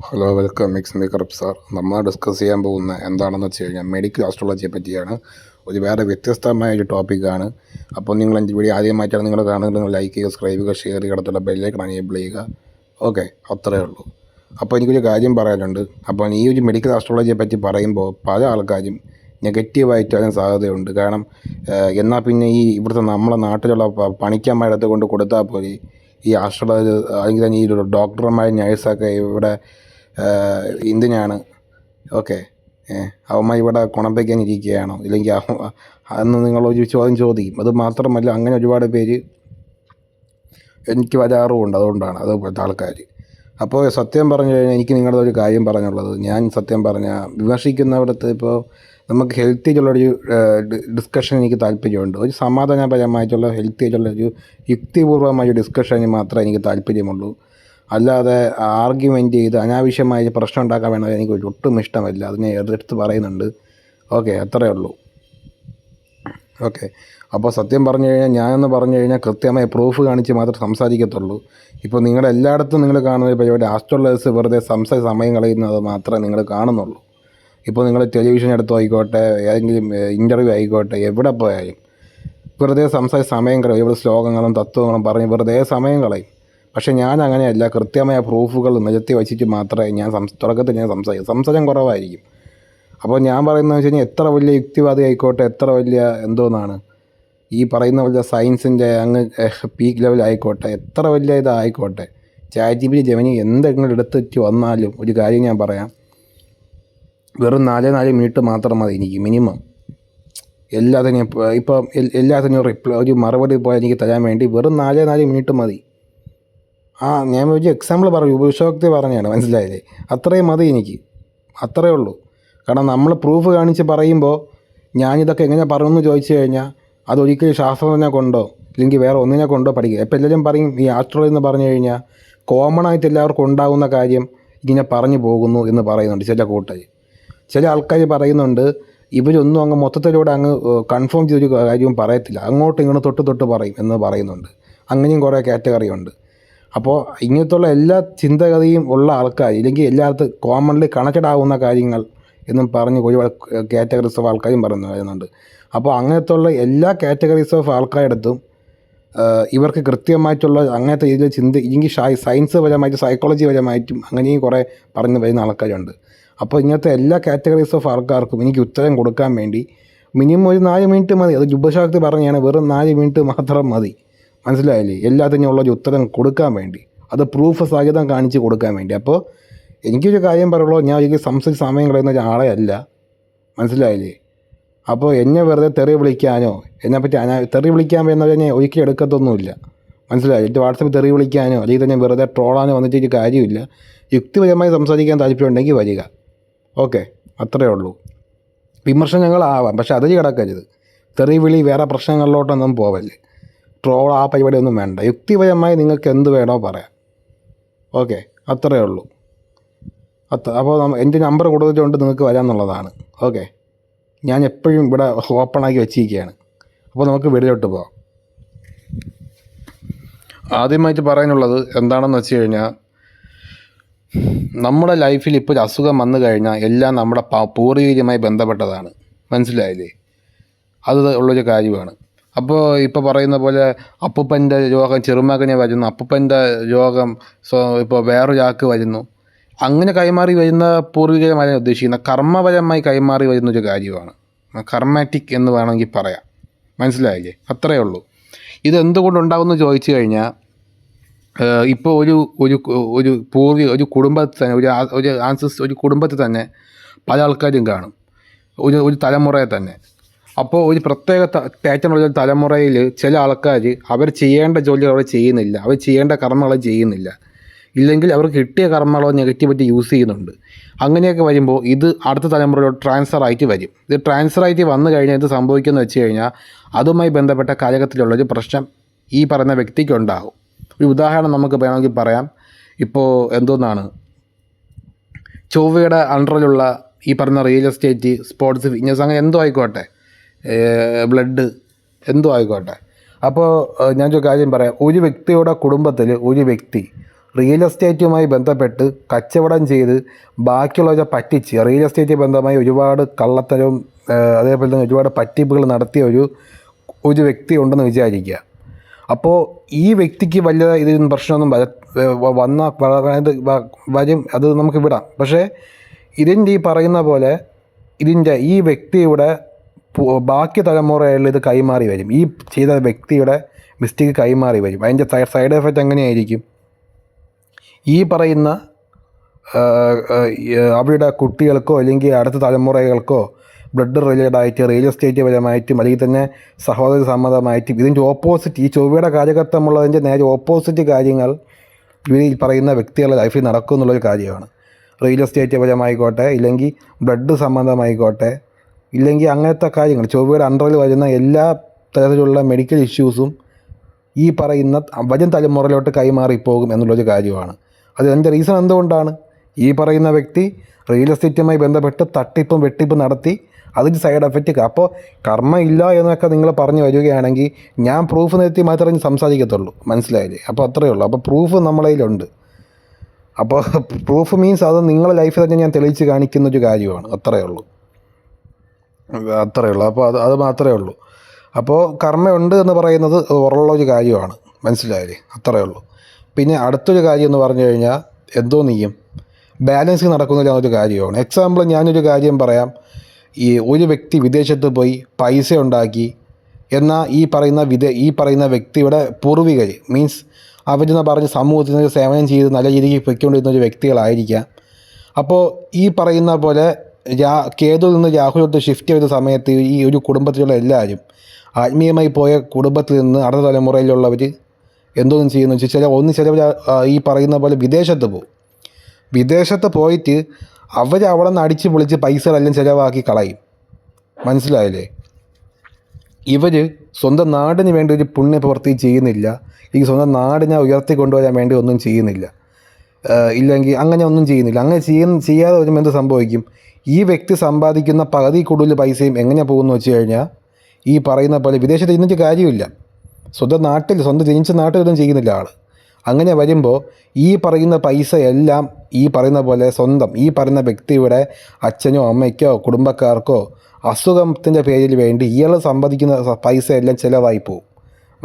Hello, welcome. Mix makeup sir. നമ്മൾ discuss ചെയ്യാൻ പോകുന്ന എന്താണെന്ന് വെച്ച് കഴിഞ്ഞാൽ മെഡിക്കൽ ആസ്ട്രോളജിയെ പറ്റിയാണ്. ഒരു വേറെ വ്യത്യസ്തമായ ഒരു ടോപ്പിക്കാണ്. അപ്പോൾ നിങ്ങൾ എൻ്റെ വീഡിയോ ആദ്യമായിട്ടാണ് നിങ്ങൾ കാണുന്നത്, നിങ്ങൾ ലൈക്ക് ചെയ്യുക, സബ്സ്ക്രൈബ് ചെയ്യുക, ഷെയർ ചെയ്യുക, അടുത്തുള്ള ബെല്ലൈക്കൺ എനേബിൾ ചെയ്യുക. ഓക്കെ, അത്രയേ ഉള്ളൂ. അപ്പോൾ എനിക്കൊരു കാര്യം പറയാനുണ്ട്. അപ്പോൾ ഈ ഒരു മെഡിക്കൽ ആസ്ട്രോളജിയെ പറ്റി പറയുമ്പോൾ പല ആൾക്കാരും നെഗറ്റീവായിട്ട് അതിന് സാധ്യതയുണ്ട്. കാരണം എന്നാൽ പിന്നെ ഇവിടുത്തെ നമ്മളെ നാട്ടിലുള്ള പണിക്കന്മാരടുത്ത് കൊണ്ട് കൊടുത്താൽ പോലെ ഈ ആസ്ട്രോളജി അല്ലെങ്കിൽ തന്നെ ഈ ഡോക്ടർമാർ, നേഴ്സൊക്കെ ഇവിടെ എന്തിനാണ്? ഓക്കെ, അവന്മാർ ഇവിടെ കുണപ്പിക്കാൻ ഇരിക്കുകയാണോ? ഇല്ലെങ്കിൽ അന്ന് നിങ്ങളൊരു ചോദ്യം ചോദിക്കും. അത് മാത്രമല്ല, അങ്ങനെ ഒരുപാട് പേര് എനിക്ക് വരാറുമുണ്ട്. അതുകൊണ്ടാണ് അതുപോലത്തെ ആൾക്കാർ. അപ്പോൾ സത്യം പറഞ്ഞു കഴിഞ്ഞാൽ എനിക്ക് നിങ്ങളുടെ ഒരു കാര്യം പറഞ്ഞുള്ളത്, ഞാൻ സത്യം പറഞ്ഞാൽ വിമർശിക്കുന്നവിടത്ത് ഇപ്പോൾ നമുക്ക് ഹെൽത്തി ആയിട്ടുള്ളൊരു ഡിസ്കഷൻ എനിക്ക് താല്പര്യമുണ്ട്. ഒരു സമാധാനപരമായിട്ടുള്ള ഹെൽത്തി ആയിട്ടുള്ള ഒരു യുക്തിപൂർവമായ ഡിസ്കഷന് മാത്രമേ എനിക്ക് താല്പര്യമുള്ളൂ. അല്ലാതെ ആർഗ്യുമെൻ്റ് ചെയ്ത് അനാവശ്യമായ പ്രശ്നം ഉണ്ടാക്കാൻ വേണ്ടത് എനിക്ക് ഒട്ടും ഇഷ്ടമല്ല. അതിനെ എതിർത്ത് പറയുന്നുണ്ട്. ഓക്കെ, അത്രയേ ഉള്ളൂ. ഓക്കെ, അപ്പോൾ സത്യം പറഞ്ഞു കഴിഞ്ഞാൽ ഞാനെന്ന് പറഞ്ഞു കഴിഞ്ഞാൽ കൃത്യമായ പ്രൂഫ് കാണിച്ച് മാത്രമേ സംസാരിക്കത്തുള്ളൂ. ഇപ്പോൾ നിങ്ങളെല്ലായിടത്തും നിങ്ങൾ കാണുന്ന ഒരു പരിപാടി ആസ്ട്രോളജേഴ്സ് വെറുതെ സമയം കളയുന്നത് മാത്രമേ നിങ്ങൾ കാണുന്നുള്ളൂ. ഇപ്പോൾ നിങ്ങൾ ടെലിവിഷൻ എടുത്ത് ആയിക്കോട്ടെ, ഏതെങ്കിലും ഇൻ്റർവ്യൂ ആയിക്കോട്ടെ, എവിടെ പോയാലും വെറുതെ സമയം കളയും. ഇവിടെ ശ്ലോകങ്ങളും തത്വങ്ങളും പറഞ്ഞ് വെറുതെ സമയം കളയും. പക്ഷേ ഞാൻ അങ്ങനെയല്ല. കൃത്യമായ പ്രൂഫുകൾ നിരത്തി വച്ചിട്ട് മാത്രമേ ഞാൻ തുടക്കത്തിൽ സംസാരം കുറവായിരിക്കും. അപ്പോൾ ഞാൻ പറയുന്നത് വെച്ച് കഴിഞ്ഞാൽ എത്ര വലിയ യുക്തിവാദി ആയിക്കോട്ടെ, എത്ര വലിയ എന്തോന്നാണ് ഈ പറയുന്ന വലിയ സയൻസിൻ്റെ അങ്ങ് പീക്ക് ലെവലായിക്കോട്ടെ, എത്ര വലിയ ഇതായിക്കോട്ടെ, ChatGPT, ജെമിനി എന്തെങ്കിലും എടുത്തിട്ട് വന്നാലും ഒരു കാര്യം ഞാൻ പറയാം, വെറും 4 മിനിറ്റ് മാത്രം മതി എനിക്ക് മിനിമം. എല്ലാത്തിനും ഇപ്പം എല്ലാത്തിനും ഒരു മറുപടി പോയാൽ എനിക്ക് തരാൻ വേണ്ടി വെറും 4 മിനിറ്റ് മതി. ഞാൻ ഒരു എക്സാമ്പിൾ പറഞ്ഞു, ഉപശോക്തി പറഞ്ഞാണ്, മനസ്സിലായില്ലേ? അത്രയും മതി എനിക്ക്, അത്രയേ ഉള്ളൂ. കാരണം നമ്മൾ പ്രൂഫ് കാണിച്ച് പറയുമ്പോൾ ഞാനിതൊക്കെ എങ്ങനെ പറയുമെന്ന് ചോദിച്ചു കഴിഞ്ഞാൽ അതൊരിക്കലും ശാസ്ത്രജ്ഞനെ കൊണ്ടോ അല്ലെങ്കിൽ വേറെ ഒന്നിനെ കൊണ്ടോ പഠിക്കുക. ഇപ്പോൾ എല്ലാവരും പറയും ഈ ആസ്ട്രോളജി എന്ന് പറഞ്ഞു കഴിഞ്ഞാൽ കോമൺ ആയിട്ട് എല്ലാവർക്കും ഉണ്ടാകുന്ന കാര്യം ഇങ്ങനെ പറഞ്ഞു പോകുന്നു എന്ന് പറയുന്നുണ്ട് ചില കൂട്ടർ. ചില ആൾക്കാർ പറയുന്നുണ്ട് ഇവരൊന്നും അങ്ങ് മൊത്തത്തിലൂടെ അങ്ങ് കൺഫേം ചെയ്തൊരു കാര്യവും പറയത്തില്ല, അങ്ങോട്ടും ഇങ്ങോട്ട് തൊട്ട് പറയും എന്ന് പറയുന്നുണ്ട്. അങ്ങനെയും കുറേ കാറ്റഗറി ഉണ്ട്. അപ്പോൾ ഇങ്ങനത്തുള്ള എല്ലാ ചിന്തഗതിയും ഉള്ള ആൾക്കാർ, ഇല്ലെങ്കിൽ എല്ലായിടത്തും കോമൺലി കണക്റ്റഡ് ആകുന്ന കാര്യങ്ങൾ എന്നും പറഞ്ഞ് ഒരുപാട് കാറ്റഗറീസ് ഓഫ് ആൾക്കാരും പറയുന്നുണ്ട്. അപ്പോൾ അങ്ങനത്തുള്ള എല്ലാ കാറ്റഗറീസ് ഓഫ് ആൾക്കാരടുത്തും ഇവർക്ക് കൃത്യമായിട്ടുള്ള അങ്ങനത്തെ രീതിയിൽ ഇല്ലെങ്കിൽ സയൻസ് പരമായിട്ടും സൈക്കോളജി പരമായിട്ടും അങ്ങനെയും കുറേ പറഞ്ഞു വരുന്ന ആൾക്കാരുണ്ട്. അപ്പോൾ ഇങ്ങനത്തെ എല്ലാ കാറ്റഗറീസ് ഓഫ് ആൾക്കാർക്കും എനിക്ക് ഉത്തരം കൊടുക്കാൻ വേണ്ടി മിനിമം ഒരു 4 മിനിറ്റ് മതി. അത് ജുബശാക്തി പറഞ്ഞാണ്, വെറും 4 മിനിറ്റ് മാത്രം മതി. മനസ്സിലായില്ലേ? എല്ലാത്തിനും ഉള്ളൊരു ഉത്തരം കൊടുക്കാൻ വേണ്ടി, അത് പ്രൂഫ് സഹിതം കാണിച്ച് കൊടുക്കാൻ വേണ്ടി. അപ്പോൾ എനിക്കൊരു കാര്യം പറയുള്ളൂ, ഞാൻ ഒരിക്കലും സംസാരിച്ച് സമയം കളയുന്ന ഒരാളെ അല്ല. മനസ്സിലായില്ലേ? അപ്പോൾ എന്നെ വെറുതെ തെറി വിളിക്കാനോ എന്നെപ്പറ്റി തെറി വിളിക്കാൻ വരുന്നത് ഞാൻ ഒരിക്കലും എടുക്കത്തൊന്നുമില്ല. മനസ്സിലായി? എൻ്റെ വാട്സപ്പിൽ തെറി വിളിക്കാനോ അല്ലെങ്കിൽ തന്നെ വെറുതെ ട്രോളാനോ വന്നിട്ട് ഒരു കാര്യമില്ല. യുക്തിപരമായി സംസാരിക്കാൻ താല്പര്യമുണ്ടെങ്കിൽ വരിക. ഓക്കെ, അത്രയേ ഉള്ളൂ. വിമർശനങ്ങളാവാം, പക്ഷെ അതിൽ കിടക്കരുത്. തെറി വിളി വേറെ പ്രശ്നങ്ങളിലോട്ടൊന്നും പോവല്ലേ. ട്രോൾ ആ പരിപാടിയൊന്നും വേണ്ട. യുക്തിപരമായി നിങ്ങൾക്ക് എന്ത് വേണോ പറയാം. ഓക്കെ, അത്രയേ ഉള്ളൂ. അപ്പോൾ എൻ്റെ നമ്പർ കൊടുത്തിട്ടുണ്ട്, നിങ്ങൾക്ക് വരാമെന്നുള്ളതാണ്. ഓക്കെ, ഞാൻ എപ്പോഴും ഇവിടെ ഓപ്പണാക്കി വെച്ചിരിക്കുകയാണ്. അപ്പോൾ നമുക്ക് വീഡിയോയിലോട്ട് പോകാം. ആദ്യമായിട്ട് പറയാനുള്ളത് എന്താണെന്ന് വെച്ച് കഴിഞ്ഞാൽ, നമ്മുടെ ലൈഫിൽ ഇപ്പോൾ ഒരു അസുഖം വന്നു കഴിഞ്ഞാൽ എല്ലാം നമ്മുടെ പൂർവികരുമായി ബന്ധപ്പെട്ടതാണ്. മനസ്സിലായില്ലേ? അത് ഉള്ളൊരു കാര്യമാണ്. അപ്പോൾ ഇപ്പോൾ പറയുന്ന പോലെ അപ്പൂപ്പൻ്റെ രോഗം ചെറുമകനെ വരുന്നു, അപ്പൂപ്പൻ്റെ രോഗം ഇപ്പോൾ വേറൊരാൾക്ക് വരുന്നു. അങ്ങനെ കൈമാറി വരുന്ന പൂർവികരമായി ഉദ്ദേശിക്കുന്ന കർമ്മപരമായി കൈമാറി വരുന്നൊരു കാര്യമാണ്. കർമാറ്റിക് എന്ന് വേണമെങ്കിൽ പറയാം. മനസ്സിലായില്ലേ? അത്രയേ ഉള്ളൂ. ഇതെന്തുകൊണ്ടുണ്ടാകുമെന്ന് ചോദിച്ചു കഴിഞ്ഞാൽ, ഇപ്പോൾ ഒരു കുടുംബത്തിൽ തന്നെ ഒരു കുടുംബത്തിൽ തന്നെ പല ആൾക്കാരും കാണും, ഒരു തലമുറയെ തന്നെ. അപ്പോൾ ഒരു പ്രത്യേക പാറ്റേണുള്ള തലമുറയിൽ ചില ആൾക്കാർ അവർ ചെയ്യേണ്ട ജോലി അവർ ചെയ്യുന്നില്ല, അവർ ചെയ്യേണ്ട കർമ്മങ്ങൾ ചെയ്യുന്നില്ല, ഇല്ലെങ്കിൽ അവർക്ക് കിട്ടിയ കർമ്മങ്ങളോ നെഗറ്റിവിറ്റി യൂസ് ചെയ്യുന്നുണ്ട്. അങ്ങനെയൊക്കെ വരുമ്പോൾ ഇത് അടുത്ത തലമുറയിലോട്ട് ട്രാൻസ്ഫർ ആയിട്ട് വരും. ഇത് ട്രാൻസ്ഫർ ആയിട്ട് വന്നു കഴിഞ്ഞാൽ ഇത് സംഭവിക്കുന്നത് വെച്ച് കഴിഞ്ഞാൽ അതുമായി ബന്ധപ്പെട്ട കാലഘട്ടത്തിലുള്ളൊരു പ്രശ്നം ഈ പറയുന്ന വ്യക്തിക്ക് ഉണ്ടാകും. ഒരു ഉദാഹരണം നമുക്ക് വേണമെങ്കിൽ പറയാം. ഇപ്പോൾ എന്തോന്നാണ്, ചൊവ്വയുടെ അണ്ടറിലുള്ള ഈ പറയുന്ന റിയൽ എസ്റ്റേറ്റ്, സ്പോർട്സ്, ഫിറ്റ്നസ്, അങ്ങനെ എന്തോ ആയിക്കോട്ടെ, ബ്ലഡ്, എന്തോ ആയിക്കോട്ടെ. അപ്പോൾ ഞാനൊരു കാര്യം പറയാം. ഒരു വ്യക്തിയുടെ കുടുംബത്തിൽ ഒരു വ്യക്തി റിയൽ എസ്റ്റേറ്റുമായി ബന്ധപ്പെട്ട് കച്ചവടം ചെയ്ത് ബാക്കിയുള്ളവരെ പറ്റിച്ച് റിയൽ എസ്റ്റേറ്റ് ബന്ധമായി ഒരുപാട് കള്ളത്തരവും അതേപോലെ തന്നെ ഒരുപാട് പറ്റിപ്പുകൾ നടത്തിയ ഒരു വ്യക്തി ഉണ്ടെന്ന് വിചാരിക്കുക. അപ്പോൾ ഈ വ്യക്തിക്ക് വലിയ ഇതിന് പ്രശ്നമൊന്നും വരും, അത് നമുക്ക് വിടാം. പക്ഷേ ഇതിൻ്റെ ഈ പറയുന്ന പോലെ ഈ വ്യക്തിയുടെ ബാക്കി തലമുറയിൽ ഇത് കൈമാറി വരും. ഈ ചെയ്ത വ്യക്തിയുടെ മിസ്റ്റേക്ക് കൈമാറി വരും. അതിൻ്റെ സൈഡ് എഫക്റ്റ് എങ്ങനെയായിരിക്കും? ഈ പറയുന്ന അവരുടെ കുട്ടികൾക്കോ അല്ലെങ്കിൽ അടുത്ത തലമുറകൾക്കോ ബ്ലഡ് റിലേറ്റഡ് ആയിട്ട് റിയൽ എസ്റ്റേറ്റ് പരമായിട്ടും അല്ലെങ്കിൽ തന്നെ സഹോദര സമ്മതമായിട്ടും ഇതിൻ്റെ ഓപ്പോസിറ്റ്, ഈ ചൊവ്വയുടെ കാര്യകത്വമുള്ളതിൻ്റെ നേരെ ഓപ്പോസിറ്റ് കാര്യങ്ങൾ ഈ പറയുന്ന വ്യക്തികളുടെ ലൈഫിൽ നടക്കും എന്നുള്ളൊരു കാര്യമാണ്. റിയൽ എസ്റ്റേറ്റ് പരമായിക്കോട്ടെ, ഇല്ലെങ്കിൽ ബ്ലഡ് സംബന്ധമായിക്കോട്ടെ, ഇല്ലെങ്കിൽ അങ്ങനത്തെ കാര്യങ്ങൾ ചൊവ്വയുടെ അണ്ടറിൽ വരുന്ന എല്ലാ തരത്തിലുള്ള മെഡിക്കൽ ഇഷ്യൂസും ഈ പറയുന്ന വരും തലമുറയിലോട്ട് കൈമാറിപ്പോകും എന്നുള്ളൊരു കാര്യമാണ്. അതിൻ്റെ റീസൺ എന്തുകൊണ്ടാണ്? ഈ പറയുന്ന വ്യക്തി റിയൽ എസ്റ്റേറ്റുമായി ബന്ധപ്പെട്ട് തട്ടിപ്പും വെട്ടിപ്പും നടത്തി അതിന് സൈഡ് എഫക്റ്റ്. അപ്പോൾ കർമ്മ ഇല്ല എന്നൊക്കെ നിങ്ങൾ പറഞ്ഞു വരികയാണെങ്കിൽ ഞാൻ പ്രൂഫ് നിർത്തി മാത്രമേ സംസാരിക്കത്തുള്ളൂ, മനസ്സിലായില്ലേ? അപ്പോൾ അത്രയേ ഉള്ളൂ. അപ്പോൾ പ്രൂഫ് നമ്മളെ കയ്യിലുണ്ട്. അപ്പോൾ പ്രൂഫ് മീൻസ് അത് നിങ്ങളുടെ ലൈഫിൽ തന്നെ ഞാൻ തെളിയിച്ച് കാണിക്കുന്നൊരു കാര്യമാണ്. അത്രയേ ഉള്ളൂ. അപ്പോൾ അത് മാത്രമേ ഉള്ളൂ. അപ്പോൾ കർമ്മയുണ്ട് എന്ന് പറയുന്നത് ഉറള്ളൊരു കാര്യമാണ്, മനസ്സിലായില്ലേ? അത്രയേ ഉള്ളൂ. പിന്നെ അടുത്തൊരു കാര്യം എന്ന് പറഞ്ഞു കഴിഞ്ഞാൽ എന്തോ ബാലൻസിങ് നടക്കുന്നില്ല എന്നൊരു കാര്യമാണ്. എക്സാമ്പിൾ ഞാനൊരു കാര്യം പറയാം. ഈ ഒരു വ്യക്തി വിദേശത്ത് പോയി പൈസ ഉണ്ടാക്കി, എന്നാൽ ഈ പറയുന്ന വ്യക്തിയുടെ പൂർവികർ മീൻസ് അവരെന്ന് പറഞ്ഞ് സമൂഹത്തിന് സേവനം ചെയ്ത് നല്ല രീതിക്ക് പൊയ്ക്കൊണ്ടിരുന്ന ഒരു വ്യക്തികളായിരിക്കാം. അപ്പോൾ ഈ പറയുന്ന പോലെ കേതുവിൽ നിന്ന് രാഹുലോട്ട് ഷിഫ്റ്റ് ചെയ്ത സമയത്ത് ഈ ഒരു കുടുംബത്തിലുള്ള എല്ലാവരും ആത്മീയമായി പോയ കുടുംബത്തിൽ നിന്ന് അടുത്ത തലമുറയിലുള്ളവർ എന്തോന്നും ചെയ്യുന്നു വെച്ചാൽ ചിലവർ ഈ പറയുന്ന പോലെ വിദേശത്ത് പോകും. വിദേശത്ത് പോയിട്ട് അവിടെ നിന്ന് അടിച്ച് പൊളിച്ച് പൈസകളെല്ലാം ചിലവാക്കി കളയും, മനസ്സിലായില്ലേ? ഇവർ സ്വന്തം നാടിന് വേണ്ടി ഒരു പുണ്യപ്രവൃത്തി ചെയ്യുന്നില്ല, ഈ സ്വന്തം നാടിനെ ഉയർത്തിക്കൊണ്ടുവരാൻ വേണ്ടി ഒന്നും ചെയ്യുന്നില്ല, ഇല്ലെങ്കിൽ അങ്ങനെ ഒന്നും ചെയ്യുന്നില്ല. അങ്ങനെ ചെയ്യാതെ വരുമ്പോൾ എന്ത് സംഭവിക്കും? ഈ വ്യക്തി സമ്പാദിക്കുന്ന പകുതി കൂടുതൽ പൈസയും എങ്ങനെ പോകുമെന്ന് വെച്ച് കഴിഞ്ഞാൽ ഈ പറയുന്ന പോലെ വിദേശത്ത് ഇരുന്നിട്ട് കാര്യമില്ല, സ്വന്തം ജനിച്ച നാട്ടിലൊന്നും ചെയ്യുന്നില്ല ആൾ. അങ്ങനെ വരുമ്പോൾ ഈ പറയുന്ന പൈസ എല്ലാം ഈ പറയുന്ന പോലെ ഈ പറയുന്ന വ്യക്തിയുടെ അച്ഛനോ അമ്മയ്ക്കോ കുടുംബക്കാർക്കോ അസുഖത്തിൻ്റെ പേരിൽ വേണ്ടി ഇയാൾ സമ്പാദിക്കുന്ന പൈസ എല്ലാം ചിലവായി പോകും,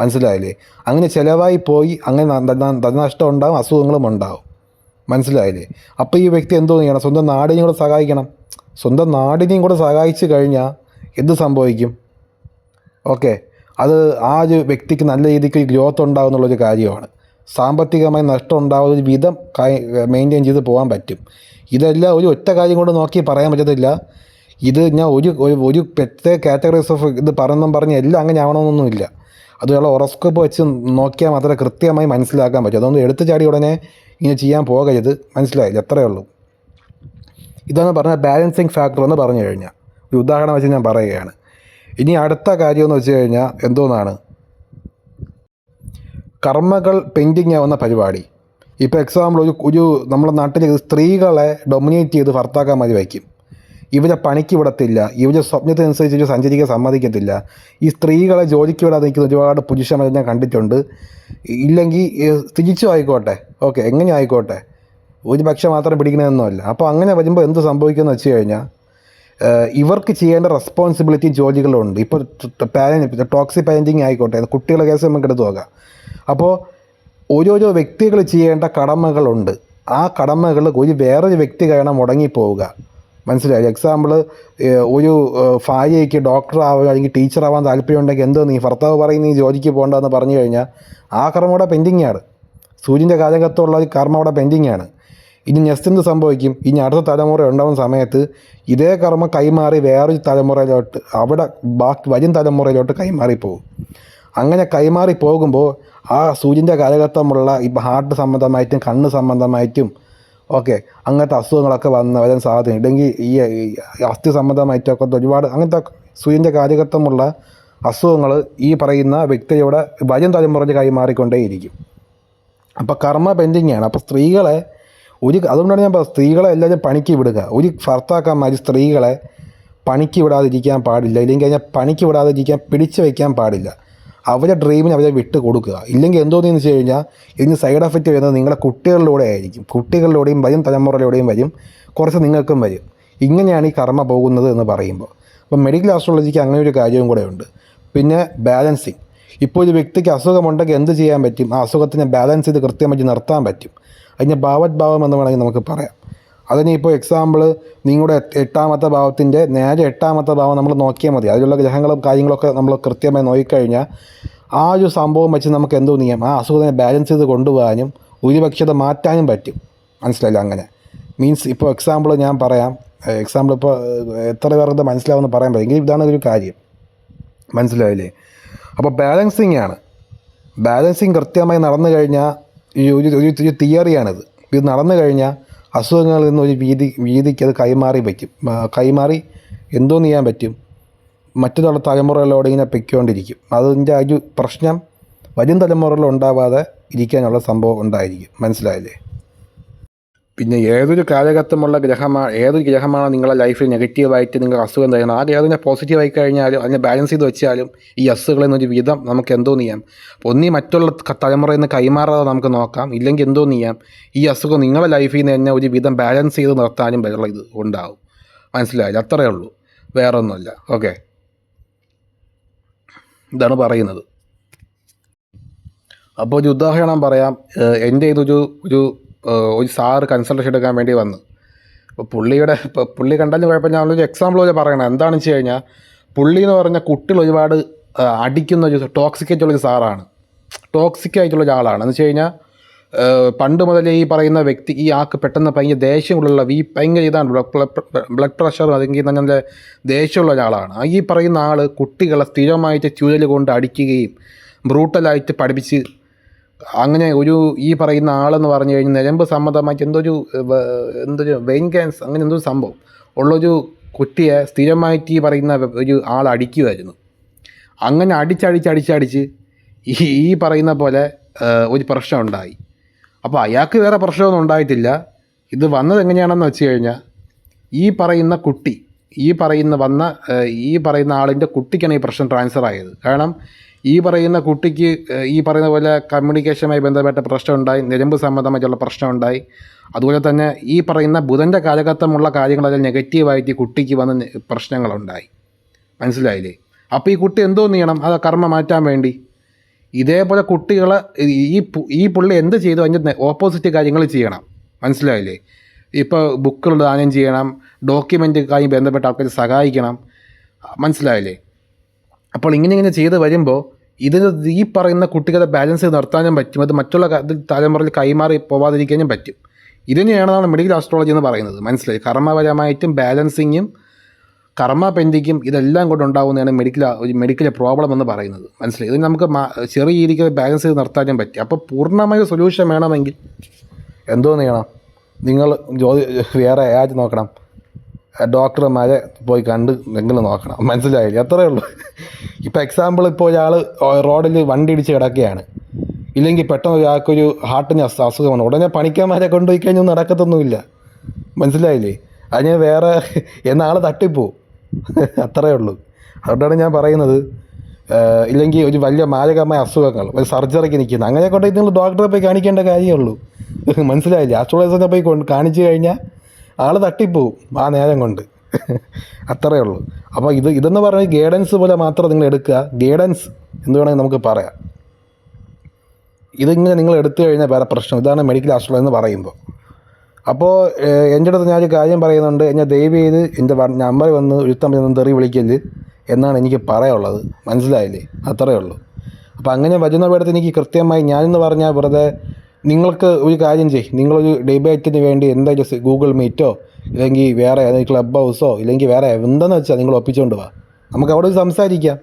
മനസ്സിലായില്ലേ? അങ്ങനെ ചിലവായി പോയി അങ്ങനെ ധനനഷ്ടം ഉണ്ടാകും, അസുഖങ്ങളും ഉണ്ടാകും, മനസ്സിലായില്ലേ? അപ്പോൾ ഈ വ്യക്തി എന്തോ ചെയ്യണം? സ്വന്തം നാടിനെയും കൂടെ സഹായിക്കണം. സ്വന്തം നാടിനെയും കൂടെ സഹായിച്ചു കഴിഞ്ഞാൽ എന്ത് സംഭവിക്കും? ഓക്കെ, അത് ആ ഒരു വ്യക്തിക്ക് നല്ല രീതിക്ക് ഗ്രോത്ത് ഉണ്ടാകും എന്നുള്ളൊരു കാര്യമാണ്. സാമ്പത്തികമായി നഷ്ടം ഉണ്ടാകുന്ന വിധം മെയിൻറ്റെയിൻ ചെയ്ത് പോകാൻ പറ്റും. ഇതെല്ലാം ഒറ്റ കാര്യം കൊണ്ട് നോക്കി പറയാൻ പറ്റത്തില്ല. ഇത് ഞാൻ ഒരു പ്രത്യേക കാറ്റഗറീസ് ഓഫ് ഇത് പറഞ്ഞ് എല്ലാം അങ്ങനെ ആവണമെന്നൊന്നുമില്ല. അതുപോലെ ഹൊറോസ്കോപ്പ് വെച്ച് നോക്കിയാൽ മാത്രമേ കൃത്യമായി മനസ്സിലാക്കാൻ പറ്റൂ. അതൊന്നും എടുത്തു ചാടി ഉടനെ ഇങ്ങനെ ചെയ്യാൻ പോകരുത്, മനസ്സിലായില്ല? അത്രയേ ഉള്ളൂ. ഇതാണ് പറഞ്ഞ ബാലൻസിങ് ഫാക്ടർ എന്ന് പറഞ്ഞു കഴിഞ്ഞാൽ ഒരു ഉദാഹരണം വെച്ച് ഞാൻ പറയുകയാണ്. ഇനി അടുത്ത കാര്യമെന്ന് വെച്ച് കഴിഞ്ഞാൽ എന്തോന്നാണ്? കർമ്മകൾ പെൻഡിങ് ആവുന്ന പരിപാടി. ഇപ്പോൾ എക്സാമ്പിൾ ഒരു നമ്മുടെ നാട്ടിൽ സ്ത്രീകളെ ഡൊമിനേറ്റ് ചെയ്ത് ഭർത്താക്കന്മാർ വയ്ക്കും. ഇവരെ പണിക്ക് വിടത്തില്ല, ഇവരെ സ്വപ്നത്തിനനുസരിച്ച് ഇവർ സഞ്ചരിക്കാൻ സമ്മതിക്കത്തില്ല. ഈ സ്ത്രീകളെ ജോലിക്ക് വിടാതെ നിൽക്കുന്ന ഒരുപാട് പുരുഷന്മാരെ ഞാൻ കണ്ടിട്ടുണ്ട്. ഇല്ലെങ്കിൽ തിരിച്ചും ആയിക്കോട്ടെ, ഓക്കെ, എങ്ങനെ ആയിക്കോട്ടെ, ഒരു പക്ഷം മാത്രം പിടിക്കണമെന്നല്ല. അപ്പോൾ അങ്ങനെ വരുമ്പോൾ എന്ത് സംഭവിക്കുമെന്ന് വെച്ച് കഴിഞ്ഞാൽ ഇവർക്ക് ചെയ്യേണ്ട റെസ്പോൺസിബിലിറ്റി ജോലികളുണ്ട്. ഇപ്പോൾ ടോക്സിക് പാരൻറ്റിങ് ആയിക്കോട്ടെ, കുട്ടികളുടെ കേസ് നമുക്ക് എടുത്ത് നോക്കാം. അപ്പോൾ ഓരോരോ വ്യക്തികൾ ചെയ്യേണ്ട കടമകളുണ്ട്. ആ കടമകൾ വേറൊരു വ്യക്തി കാരണം മുടങ്ങിപ്പോവുക, മനസ്സിലായി? എക്സാമ്പിൾ, ഒരു ഭാര്യയ്ക്ക് ഡോക്ടർ ആവുക അല്ലെങ്കിൽ ടീച്ചർ ആവാൻ താല്പര്യമുണ്ടെങ്കിൽ എന്തോ നീ ഭർത്താവ് പറയും നീ ജോലിക്ക് പോകണ്ടെന്ന് പറഞ്ഞു കഴിഞ്ഞാൽ ആ കർമ്മ അവിടെ പെൻഡിങ്ങാണ്. സൂര്യൻ്റെ കാലഘട്ടമുള്ള ഒരു കർമ്മ അവിടെ പെൻഡിങ്ങാണ്. ഇനി നെക്സ്റ്റ് എന്ത് സംഭവിക്കും? ഇനി അടുത്ത തലമുറ ഉണ്ടാകുന്ന സമയത്ത് ഇതേ കർമ്മ കൈമാറി വേറൊരു തലമുറയിലോട്ട് വരും തലമുറയിലോട്ട് കൈമാറിപ്പോകും. അങ്ങനെ കൈമാറി പോകുമ്പോൾ ആ സൂര്യൻ്റെ കാലഘട്ടമുള്ള ഇപ്പോൾ ഹാർട്ട് സംബന്ധമായിട്ടും കണ്ണ് സംബന്ധമായിട്ടും ഓക്കെ അങ്ങനത്തെ അസുഖങ്ങളൊക്കെ വരാൻ സാധ്യത. ഇല്ലെങ്കിൽ ഈ അസ്ഥി സംബന്ധമായിട്ടൊക്കെ ഒരുപാട് അങ്ങനത്തെ സൂര്യൻ്റെ കാലഘട്ടമുള്ള അസുഖങ്ങൾ ഈ പറയുന്ന വ്യക്തിയുടെ വരും തലമുറയിൽ കൈമാറിക്കൊണ്ടേയിരിക്കും. അപ്പോൾ കർമ്മ പെൻഡിങ്ങാണ്. അപ്പോൾ സ്ത്രീകളെ അതുകൊണ്ടാണ് ഞാൻ സ്ത്രീകളെ എല്ലാവരും പണിക്ക് വിടുക. ഒരു ഭർത്താക്കന്മാർ സ്ത്രീകളെ പണിക്ക് വിടാതിരിക്കാൻ പാടില്ല, ഇല്ലെങ്കിൽ അതിനെ പണിക്ക് വിടാതിരിക്കാൻ പിടിച്ചു വയ്ക്കാൻ പാടില്ല. അവരെ ഡ്രീമിന് അവരെ വിട്ട് കൊടുക്കുക. ഇല്ലെങ്കിൽ എന്തോന്ന് വെച്ച് കഴിഞ്ഞാൽ ഇതിന് സൈഡ് എഫക്റ്റ് വരുന്നത് നിങ്ങളുടെ കുട്ടികളിലൂടെ ആയിരിക്കും. കുട്ടികളിലൂടെയും വരും, തലമുറയിലൂടെയും വരും, കുറച്ച് നിങ്ങൾക്കും വരും. ഇങ്ങനെയാണ് ഈ കർമ്മ പോകുന്നത് എന്ന് പറയുമ്പോൾ. അപ്പം മെഡിക്കൽ ആസ്ട്രോളജിക്ക് അങ്ങനെ ഒരു കാര്യവും കൂടെ ഉണ്ട്. പിന്നെ ബാലൻസിങ്. ഇപ്പോൾ ഒരു വ്യക്തിക്ക് അസുഖമുണ്ടെങ്കിൽ എന്ത് ചെയ്യാൻ പറ്റും? ആ അസുഖത്തിനെ ബാലൻസ് ചെയ്ത് കൃത്യമായിട്ട് നിർത്താൻ പറ്റും. അതിന് ഭാവോദ്ഭാവം എന്ന് വേണമെങ്കിൽ നമുക്ക് പറയാം. അതിന് ഇപ്പോൾ എക്സാമ്പിൾ നിങ്ങളുടെ 8ാമത്തെ ഭാവത്തിൻ്റെ നേരെ 8ാമത്തെ ഭാവം നമ്മൾ നോക്കിയാൽ മതി. അതിലുള്ള ഗ്രഹങ്ങളും കാര്യങ്ങളൊക്കെ നമ്മൾ കൃത്യമായി നോക്കിക്കഴിഞ്ഞാൽ ആ ഒരു സംഭവം വെച്ച് നമുക്ക് എന്തോ ചെയ്യാം, ആ അസുഖത്തിനെ ബാലൻസ് ചെയ്ത് കൊണ്ടുപോകാനും ഒരുപക്ഷത മാറ്റാനും പറ്റും. മനസ്സിലായില്ല? അങ്ങനെ മീൻസ് ഇപ്പോൾ എക്സാമ്പിൾ ഞാൻ പറയാം. എക്സാമ്പിൾ ഇപ്പോൾ എത്ര പേർക്ക് മനസ്സിലാവുമെന്ന് പറയാൻ പറ്റും. എങ്കിൽ ഇതാണ് ഒരു കാര്യം. മനസ്സിലായില്ലേ? അപ്പോൾ ബാലൻസിങ് കൃത്യമായി നടന്നു കഴിഞ്ഞാൽ ഒരു തിയറിയാണിത്. ഇത് നടന്നു കഴിഞ്ഞാൽ അസുഖങ്ങളിൽ നിന്ന് ഒരു വീതിക്ക് അത് കൈമാറി എന്തോന്ന് ചെയ്യാൻ പറ്റും, മറ്റു തലമുറകളോട് ഇങ്ങനെ പൊയ്ക്കൊണ്ടിരിക്കും. അതിൻ്റെ ഒരു പ്രശ്നം വരും തലമുറകളിൽ ഉണ്ടാവാതെ ഇരിക്കാനുള്ള സംഭവം ഉണ്ടായിരിക്കും. മനസ്സിലായില്ലേ? പിന്നെ ഏതൊരു ഗ്രഹമാണ് നിങ്ങളുടെ ലൈഫിൽ നെഗറ്റീവായിട്ട് നിങ്ങൾ അസുഖം തരുന്നത്, ആ ഗ്രഹത്തിനെ പോസിറ്റീവായി കഴിഞ്ഞാലും അതിനെ ബാലൻസ് ചെയ്ത് വെച്ചാലും ഈ അസുഖങ്ങളിൽ നിന്നൊരു വിധം നമുക്ക് എന്തോന്ന് ചെയ്യാം, ഒന്നീ മറ്റുള്ള തലമുറയിൽ നിന്ന് കൈമാറാതെ നമുക്ക് നോക്കാം. ഇല്ലെങ്കിൽ എന്തോന്ന് ചെയ്യാം, ഈ അസുഖം നിങ്ങളുടെ ലൈഫിൽ നിന്ന് തന്നെ ഒരു വിധം ബാലൻസ് ചെയ്ത് നിർത്താനും വരെയുള്ള ഇത് ഉണ്ടാവും. മനസ്സിലായില്ല? അത്രയേ ഉള്ളൂ, വേറെ ഒന്നുമില്ല. ഓക്കെ, ഇതാണ് പറയുന്നത്. അപ്പോൾ ഒരു ഉദാഹരണം പറയാം. എൻ്റെ ഒരു സാറ് കൺസൾട്ടേഷൻ എടുക്കാൻ വേണ്ടി വന്നു. അപ്പോൾ പുള്ളി കണ്ടാലും കുഴപ്പം, ഞാനൊരു എക്സാമ്പിൾ പോലെ പറയണം. എന്താണെന്ന് വെച്ച് കഴിഞ്ഞാൽ, പുള്ളി എന്ന് പറഞ്ഞാൽ കുട്ടികൾ ഒരുപാട് അടിക്കുന്ന ഒരു ടോക്സിക്കായിട്ടുള്ളൊരു സാറാണ്. ടോക്സിക്കായിട്ടുള്ള ഒരാളാണ്. എന്ന് വെച്ച് കഴിഞ്ഞാൽ പണ്ട് മുതലേ ഈ പറയുന്ന വ്യക്തി, ഈ ആൾക്ക് പെട്ടെന്ന് ഭയങ്കര ദേഷ്യമുള്ള ഭയങ്കര ഇതാണ് ബ്ലഡ് പ്രഷർ, അല്ലെങ്കിൽ നല്ല ദേഷ്യമുള്ള ഒരാളാണ്. ഈ പറയുന്ന ആൾ കുട്ടികളെ സ്ഥിരമായിട്ട് ചുഴൽ കൊണ്ട് അടിക്കുകയും ബ്രൂട്ടലായിട്ട് പഠിപ്പിച്ച് അങ്ങനെ ഈ പറയുന്ന ആളെന്ന് പറഞ്ഞു കഴിഞ്ഞാൽ നിരമ്പ് സംബന്ധമായിട്ട് എന്തൊരു വെയിൻ ക്യാൻസർ അങ്ങനെ എന്തോ സംഭവം ഉള്ളൊരു കുട്ടിയെ സ്ഥിരമായിട്ട് ഈ പറയുന്ന ഒരു ആൾ അടിക്കുമായിരുന്നു. അങ്ങനെ അടിച്ചടിച്ച് ഈ പറയുന്ന പോലെ ഒരു പ്രശ്നം ഉണ്ടായി. അപ്പോൾ അയാൾക്ക് വേറെ പ്രശ്നമൊന്നും ഉണ്ടായിട്ടില്ല. ഇത് വന്നത് എങ്ങനെയാണെന്ന് വെച്ച് കഴിഞ്ഞാൽ, ഈ പറയുന്ന ആളിൻ്റെ കുട്ടിക്കാണ് ഈ പ്രശ്നം ട്രാൻസ്ഫർ ആയത്. കാരണം ഈ പറയുന്ന കുട്ടിക്ക് ഈ പറയുന്ന പോലെ കമ്മ്യൂണിക്കേഷനുമായി ബന്ധപ്പെട്ട പ്രശ്നമുണ്ടായി, ഞരമ്പ് സംബന്ധമായിട്ടുള്ള പ്രശ്നമുണ്ടായി. അതുപോലെ തന്നെ ഈ പറയുന്ന ബുധൻ്റെ കാലഘട്ടമുള്ള കാര്യങ്ങളെല്ലാം നെഗറ്റീവായിട്ട് ഈ കുട്ടിക്ക് വന്ന് പ്രശ്നങ്ങളുണ്ടായി. മനസ്സിലായില്ലേ? അപ്പോൾ ഈ കുട്ടി എന്തോന്ന് ചെയ്യണം, അത് കർമ്മ മാറ്റാൻ വേണ്ടി ഇതേപോലെ കുട്ടികളെ ഈ പുള്ളി എന്ത് ചെയ്തു അതിൻ്റെ ഓപ്പോസിറ്റ് കാര്യങ്ങൾ ചെയ്യണം. മനസ്സിലായില്ലേ? ഇപ്പോൾ ബുക്കുകൾ ദാനം ചെയ്യണം, ഡോക്യുമെൻ്റുമായി ബന്ധപ്പെട്ട ആൾക്കാർ സഹായിക്കണം. മനസ്സിലായില്ലേ? അപ്പോൾ ഇങ്ങനെ ചെയ്ത് വരുമ്പോൾ ഈ പറയുന്ന കുട്ടികളെ ബാലൻസ് ചെയ്ത് നിർത്താനും പറ്റും. അത് മറ്റുള്ള തലമുറയിൽ കൈമാറി പോവാതിരിക്കാനും പറ്റും. ഇതിനെയാണ് മെഡിക്കൽ ആസ്ട്രോളജി എന്ന് പറയുന്നത്. മനസ്സിലായി? കർമ്മപരമായിട്ടും ബാലൻസിങ്ങും കർമ്മ പെൻഡിങ്ങും ഇതെല്ലാം കൊണ്ട് ഉണ്ടാകുന്നതാണ് മെഡിക്കൽ പ്രോബ്ലം എന്ന് പറയുന്നത്. മനസ്സിലായി? ഇത് നമുക്ക് ചെറിയ രീതിക്ക് ബാലൻസ് ചെയ്ത് നിർത്താനും പറ്റും. അപ്പോൾ പൂർണ്ണമായ സൊല്യൂഷൻ വേണമെങ്കിൽ എന്തോന്ന് ചെയ്യണം, നിങ്ങൾ വേറെ നോക്കണം, ഡോക്ടർമാരെ പോയി കണ്ട് നിങ്ങൾ നോക്കണം. മനസ്സിലായില്ലേ? അത്രയേ ഉള്ളൂ. ഇപ്പോൾ എക്സാമ്പിൾ, ഇപ്പോൾ ഒരാൾ റോഡിൽ വണ്ടി ഇടിച്ച് കിടക്കുകയാണ്, ഇല്ലെങ്കിൽ പെട്ടെന്ന് ഒരാൾക്കൊരു ഹാർട്ടിന് അസുഖമാണ്, ഉടനെ പണിക്കന്മാരെ കൊണ്ടുപോയി കഴിഞ്ഞാൽ നടക്കത്തൊന്നുമില്ല. മനസ്സിലായില്ലേ? അതിന് വേറെ ആൾ തട്ടിപ്പോവും. അത്രയേ ഉള്ളൂ. അതുകൊണ്ടാണ് ഞാൻ പറയുന്നത്, ഇല്ലെങ്കിൽ ഒരു വലിയ മാരകമായ അസുഖങ്ങൾ, ഒരു സർജറിക്ക് നിൽക്കുന്നത്, അങ്ങനെ കൊണ്ടുപോയി നിങ്ങൾ ഡോക്ടറെ പോയി കാണിക്കേണ്ട കാര്യമുള്ളൂ. മനസ്സിലായില്ലേ? ആസ്ട്രോളജിനെ പോയി കാണിച്ചു കഴിഞ്ഞാൽ ആൾ തട്ടിപ്പോവും ആ നേരം കൊണ്ട്. അത്രയേ ഉള്ളൂ. അപ്പോൾ ഇതെന്ന് പറഞ്ഞാൽ ഗൈഡൻസ് പോലെ മാത്രം നിങ്ങൾ എടുക്കുക. ഗൈഡൻസ് എന്ന് വേണമെങ്കിൽ നമുക്ക് പറയാം. ഇതിങ്ങനെ നിങ്ങൾ എടുത്തു കഴിഞ്ഞാൽ വേറെ പ്രശ്നം. ഇതാണ് മെഡിക്കൽ ആസ്ട്രോളജി എന്ന് പറയുമ്പോൾ. അപ്പോൾ എൻ്റെ അടുത്ത് ഞാനൊരു കാര്യം പറയുന്നുണ്ട്, എന്നെ ദയവ് ചെയ്ത് എൻ്റെ നമ്പർ വന്ന് എഴുത്താൻ തെറി വിളിക്കല് എന്നാണ് എനിക്ക് പറയാനുള്ളത്. മനസ്സിലായില്ലേ? അത്രയേ ഉള്ളൂ. അപ്പോൾ അങ്ങനെ വരുന്നവരുടെ എനിക്ക് കൃത്യമായി ഞാനെന്ന് പറഞ്ഞാൽ വെറുതെ നിങ്ങൾക്ക് ഒരു കാര്യം ചെയ്യും, നിങ്ങളൊരു ഡിബേറ്റിന് വേണ്ടി എന്തായാലും ഗൂഗിൾ മീറ്റോ ഇല്ലെങ്കിൽ വേറെ ക്ലബ് ഹൗസോ ഇല്ലെങ്കിൽ വേറെ എന്താണെന്ന് വെച്ചാൽ നിങ്ങൾ ഒപ്പിച്ചുകൊണ്ട് വാ, നമുക്ക് അവിടെ സംസാരിക്കാം.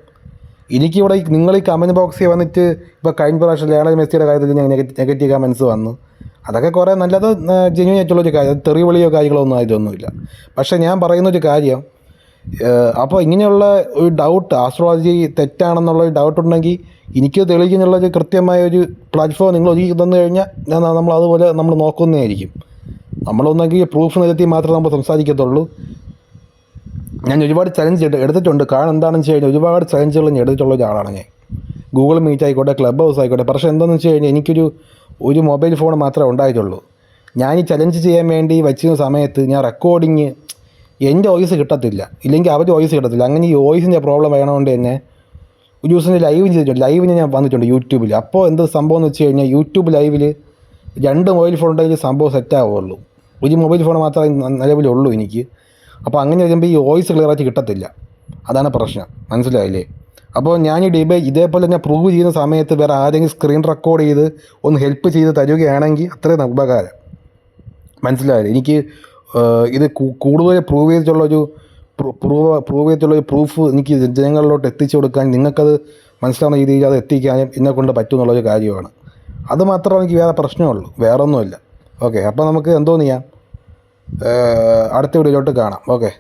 എനിക്കിവിടെ നിങ്ങൾ ഈ കമൻറ്റ് ബോക്സിൽ വന്നിട്ട് ഇപ്പോൾ കഴിഞ്ഞ പ്രാവശ്യം ലയണൽ മെസ്സിയുടെ കാര്യത്തിൽ ഞാൻ നെഗറ്റീവ് കമൻറ്റ്സ് വന്നു, അതൊക്കെ കുറേ നല്ലത് ജെന്യൂൻ ആയിട്ടുള്ളൊരു കാര്യം, തെറി വിളിയോ കാര്യങ്ങളൊന്നും ആയിട്ടൊന്നുമില്ല. പക്ഷേ ഞാൻ പറയുന്നൊരു കാര്യം, അപ്പോൾ ഇങ്ങനെയുള്ള ഒരു ഡൗട്ട്, ആസ്ട്രോളജി തെറ്റാണെന്നുള്ളൊരു ഡൗട്ട് ഉണ്ടെങ്കിൽ എനിക്ക് തെളിയിക്കുന്നുള്ളൊരു കൃത്യമായ ഒരു പ്ലാറ്റ്ഫോം നിങ്ങൾ ഒരുക്കി തന്നു കഴിഞ്ഞാൽ നമ്മൾ അതുപോലെ നമ്മൾ നോക്കുന്നതായിരിക്കും. നമ്മളൊന്നെങ്കിൽ പ്രൂഫ് നിരത്തി മാത്രമേ നമ്മൾ സംസാരിക്കത്തുള്ളൂ. ഞാൻ ഒരുപാട് ചലഞ്ച് എടുത്തിട്ടുണ്ട്. കാരണം എന്താണെന്ന് വെച്ച് കഴിഞ്ഞാൽ ഒരുപാട് ചലഞ്ചുകൾ ഞാൻ എടുത്തിട്ടുള്ള ഒരാളാണ് ഗൂഗിൾ മീറ്റ് ആയിക്കോട്ടെ, ക്ലബ് ഹൗസ് ആയിക്കോട്ടെ. പക്ഷേ എന്താണെന്ന് വെച്ച് കഴിഞ്ഞാൽ ഒരു മൊബൈൽ ഫോൺ മാത്രമേ ഉണ്ടായിട്ടുള്ളൂ. ഞാൻ ഈ ചലഞ്ച് ചെയ്യാൻ വേണ്ടി വച്ചിരുന്ന സമയത്ത് ഞാൻ റെക്കോർഡിങ് എൻ്റെ വോയിസ് കിട്ടത്തില്ല, ഇല്ലെങ്കിൽ അവരുടെ വോയിസ് കിട്ടത്തില്ല. അങ്ങനെ ഈ വോയിസിൻ്റെ പ്രോബ്ലം വേണതുകൊണ്ട് തന്നെ ഒരു ദിവസം ലൈവ് ചെയ്തിട്ടുണ്ട്. ലൈവിന് ഞാൻ വന്നിട്ടുണ്ട് യൂട്യൂബിൽ. അപ്പോൾ എന്ത് സംഭവം എന്ന് വെച്ച് കഴിഞ്ഞാൽ യൂട്യൂബ് ലൈവിൽ 2 മൊബൈൽ ഫോൺ ഉണ്ടെങ്കിൽ സംഭവം സെറ്റാവുള്ളൂ. ഒരു മൊബൈൽ ഫോൺ മാത്രമേ നിലവിലുള്ളൂ എനിക്ക്. അപ്പോൾ അങ്ങനെ വരുമ്പോൾ ഈ വോയിസ് ക്ലിയറായിട്ട് കിട്ടത്തില്ല. അതാണ് പ്രശ്നം, മനസ്സിലായില്ലേ? അപ്പോൾ ഞാൻ ഈ ഇതേപോലെ ഞാൻ പ്രൂവ് ചെയ്യുന്ന സമയത്ത് വേറെ ആരെങ്കിലും സ്ക്രീൻ റെക്കോർഡ് ചെയ്ത് ഒന്ന് ഹെൽപ്പ് ചെയ്ത് തരികയാണെങ്കിൽ അത്രയും ഉപകാരം, മനസ്സിലായില്ലേ? എനിക്ക് ഇത് കൂടുതൽ പ്രൂവ് ചെയ്തിട്ടുള്ളൊരു പ്രൂഫ് എനിക്ക് ജനങ്ങളിലോട്ട് എത്തിച്ചു കൊടുക്കാൻ, നിങ്ങൾക്കത് മനസ്സിലാവുന്ന രീതിയിൽ അത് എത്തിക്കാനും എന്നെക്കൊണ്ട് പറ്റുമെന്നുള്ളൊരു കാര്യമാണ്. അത് മാത്രമേ എനിക്ക് വേറെ പ്രശ്നമുള്ളൂ, വേറൊന്നുമില്ല. ഓക്കെ, അപ്പോൾ നമുക്ക് എന്തോ ചെയ്യാം, അടുത്ത വീഡിയോയിലോട്ട് കാണാം. ഓക്കെ.